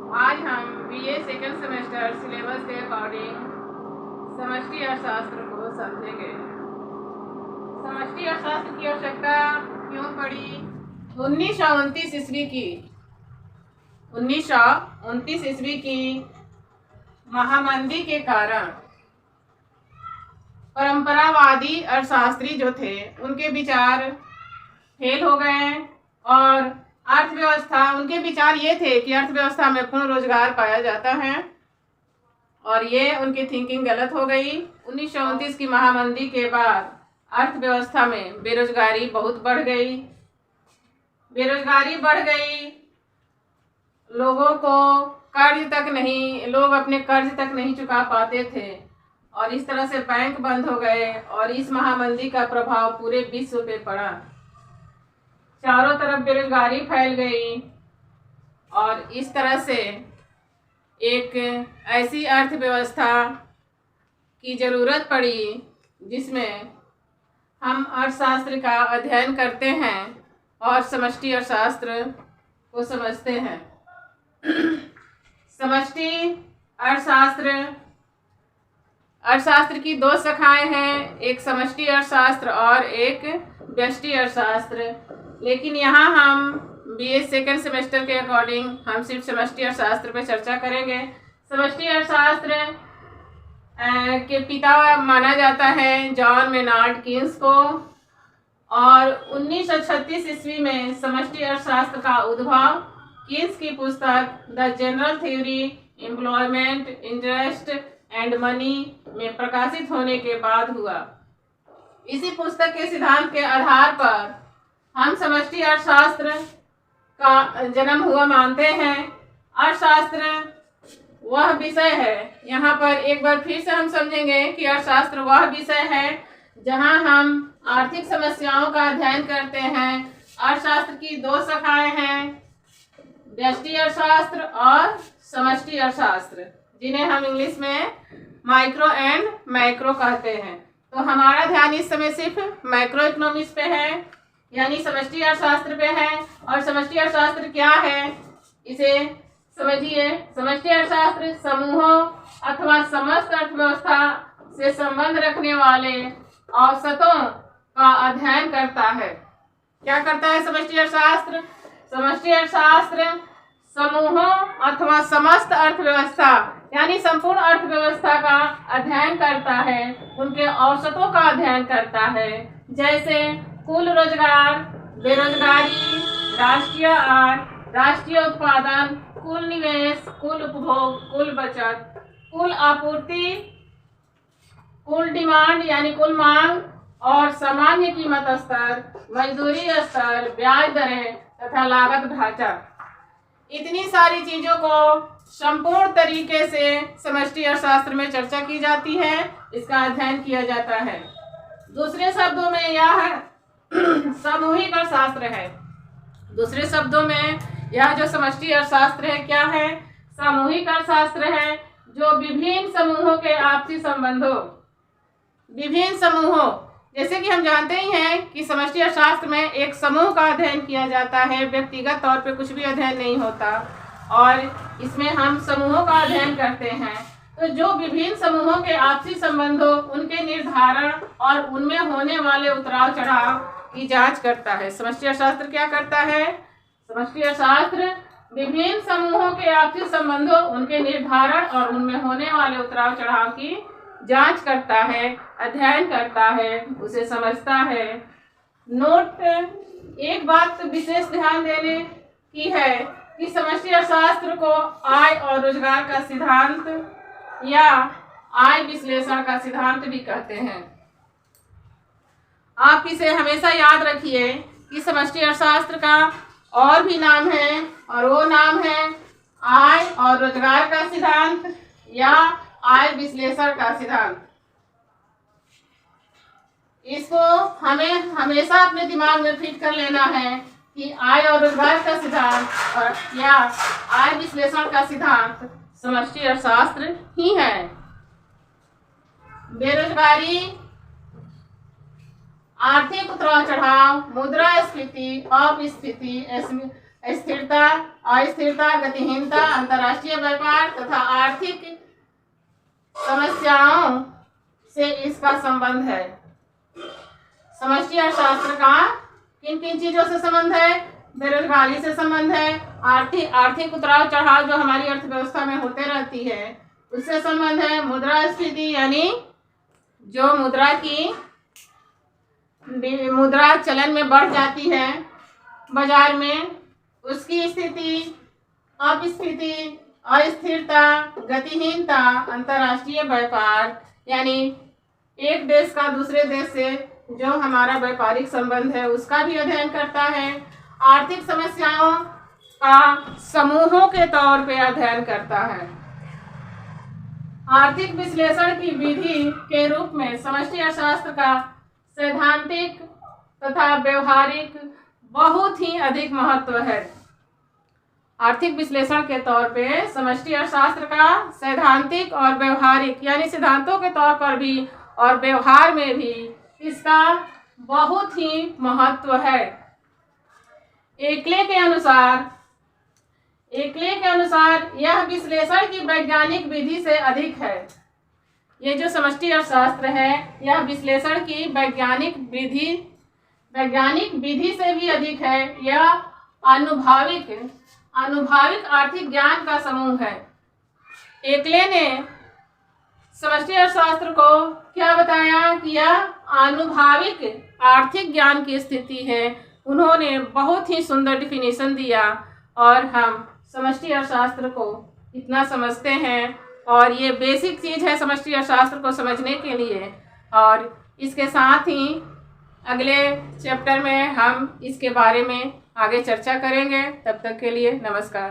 आज हम BA second semester syllabus के अकॉर्डिंग समष्टि अर्थशास्त्र को समझेंगे। समष्टि अर्थशास्त्र की आवश्यकता क्यों पड़ी? 1929 ईस्वी की महामंदी के कारण परंपरावादी अर्थशास्त्री जो थे उनके विचार फेल हो गए और अर्थव्यवस्था, उनके विचार ये थे कि अर्थव्यवस्था में पूर्ण रोजगार पाया जाता है और ये उनकी थिंकिंग गलत हो गई। 1929 की महामंदी के बाद अर्थव्यवस्था में बेरोजगारी बहुत बढ़ गई। लोगों को लोग अपने कर्ज तक नहीं चुका पाते थे और इस तरह से बैंक बंद हो गए और इस महामंदी का प्रभाव पूरे विश्व पे पड़ा। चारों तरफ बेरोजगारी फैल गई और इस तरह से एक ऐसी अर्थव्यवस्था की जरूरत पड़ी जिसमें हम अर्थशास्त्र का अध्ययन करते हैं और समष्टि अर्थशास्त्र को समझते हैं। समष्टि अर्थशास्त्र की दो शाखाएं हैं, एक समष्टि अर्थशास्त्र और एक व्यष्टि अर्थशास्त्र। लेकिन यहाँ हम बीए सेकंड सेमेस्टर के अकॉर्डिंग हम सिर्फ समष्टि अर्थशास्त्र पर चर्चा करेंगे। समष्टि अर्थशास्त्र के पिता माना जाता है जॉन मेनार्ड कीन्स को और 1936 ईस्वी में समष्टि अर्थशास्त्र का उद्भव कीन्स की पुस्तक the general theory employment interest and money में प्रकाशित होने के बाद हुआ। इसी पुस्तक के सिद्धांत के आधार पर हम समष्टि अर्थशास्त्र का जन्म हुआ मानते हैं। अर्थशास्त्र वह विषय है, यहाँ पर एक बार फिर से हम समझेंगे कि अर्थशास्त्र वह विषय है जहाँ हम आर्थिक समस्याओं का अध्ययन करते हैं। अर्थशास्त्र की दो शाखाएं हैं, व्यष्टि अर्थशास्त्र और समष्टि अर्थशास्त्र, जिन्हें हम इंग्लिश में माइक्रो एंड मैक्रो कहते हैं। तो हमारा ध्यान इस समय सिर्फ मैक्रो इकोनॉमिक्स पे है, यानी समष्टि अर्थशास्त्र पे है। और समष्टि अर्थशास्त्र क्या है इसे समझिए। समष्टि अर्थशास्त्र समूहों अथवा समस्त अर्थव्यवस्था से संबंध रखने वाले औसतों का अध्ययन करता है। क्या करता है समष्टि अर्थशास्त्र? समष्टि अर्थशास्त्र समूहों अथवा समस्त अर्थव्यवस्था यानी संपूर्ण अर्थव्यवस्था का अध्ययन करता है, उनके औसतों का अध्ययन करता है, जैसे कुल रोजगार, बेरोजगारी, राष्ट्रीय आय, राष्ट्रीय उत्पादन, कुल निवेश, कुल उपभोग, कुल बचत, कुल आपूर्ति, कुल डिमांड यानी कुल मांग और सामान्य कीमत स्तर, मजदूरी स्तर, ब्याज दरें तथा लागत ढांचा। इतनी सारी चीजों को संपूर्ण तरीके से समष्टि अर्थशास्त्र में चर्चा की जाती है, इसका अध्ययन किया जाता है। दूसरे शब्दों में यह सामूहिक अर्थशास्त्र है। दूसरे शब्दों में यह जो समष्टि अर्थशास्त्र है क्या है? सामूहिक अर्थशास्त्र है, जो विभिन्न समूहों के आपसी संबंधों, विभिन्न समूहों, जैसे कि हम जानते ही हैं कि समष्टि अर्थशास्त्र में एक समूह का अध्ययन किया जाता है, व्यक्तिगत तौर पे कुछ भी अध्ययन नहीं होता और इसमें हम समूहों का अध्ययन करते हैं। तो जो विभिन्न समूहों के आपसी संबंधों, उनके निर्धारण और उनमें होने वाले उतराव चढ़ाव की जांच करता है। समष्टि अर्थशास्त्र क्या करता है? समष्टि अर्थशास्त्र विभिन्न समूहों के आपसी संबंधों, उनके निर्धारण और उनमें होने वाले उतराव चढ़ाव की जांच करता है, अध्ययन करता है, उसे समझता है। नोट, एक बात विशेष ध्यान देने की है कि समष्टि अर्थशास्त्र को आय और रोजगार का सिद्धांत या आय विश्लेषण का सिद्धांत भी कहते हैं। आप इसे हमेशा याद रखिए कि समष्टि अर्थशास्त्र का और भी नाम है और वो नाम है आय और रोजगार का सिद्धांत या आय विश्लेषण का सिद्धांत। इसको हमें हमेशा अपने दिमाग में फिट कर लेना है कि आय और रोजगार का सिद्धांत और या आय विश्लेषण का सिद्धांत समष्टि अर्थशास्त्र ही है। बेरोजगारी, आर्थिक उतराव चढ़ाव, मुद्रास्फीति, अपस्फीति, स्थिरता, अस्थिरता, गतिहीनता, अंतर्राष्ट्रीय व्यापार तथा आर्थिक समस्याओं से इसका संबंध है। समष्टि अर्थशास्त्र का किन किन चीजों से संबंध है? बेरोजगारी से संबंध है, आर्थिक उतराव चढ़ाव जो हमारी अर्थव्यवस्था में होते रहती है उससे संबंध है, मुद्रास्फीति यानी जो मुद्रा चलन में बढ़ जाती है बाजार में, उसकी स्थिति, अपस्फीति, अस्थिरता, गतिहीनता, अंतर्राष्ट्रीय व्यापार यानी एक देश का दूसरे देश से जो हमारा व्यापारिक संबंध है उसका भी अध्ययन करता है, आर्थिक समस्याओं का समूहों के तौर पे अध्ययन करता है। आर्थिक विश्लेषण की विधि के रूप में समष्टि अर्थशास्त्र का सैद्धांतिक तथा व्यवहारिक बहुत ही अधिक महत्व है। आर्थिक विश्लेषण के तौर पे समष्टि अर्थशास्त्र का सैद्धांतिक और व्यवहारिक यानी सिद्धांतों के तौर पर भी और व्यवहार में भी इसका बहुत ही महत्व है। एकले के अनुसार यह विश्लेषण की वैज्ञानिक विधि से अधिक है। ये जो समष्टि अर्थशास्त्र है यह विश्लेषण की वैज्ञानिक विधि से भी अधिक है। यह आनुभविक आर्थिक ज्ञान का समूह है। एकले ने समष्टि अर्थशास्त्र को क्या बताया कि यह आनुभविक आर्थिक ज्ञान की स्थिति है। उन्होंने बहुत ही सुंदर डिफिनेशन दिया और हम समष्टि अर्थशास्त्र को इतना समझते हैं और ये बेसिक चीज़ है समष्टि अर्थशास्त्र को समझने के लिए। और इसके साथ ही अगले चैप्टर में हम इसके बारे में आगे चर्चा करेंगे। तब तक के लिए नमस्कार।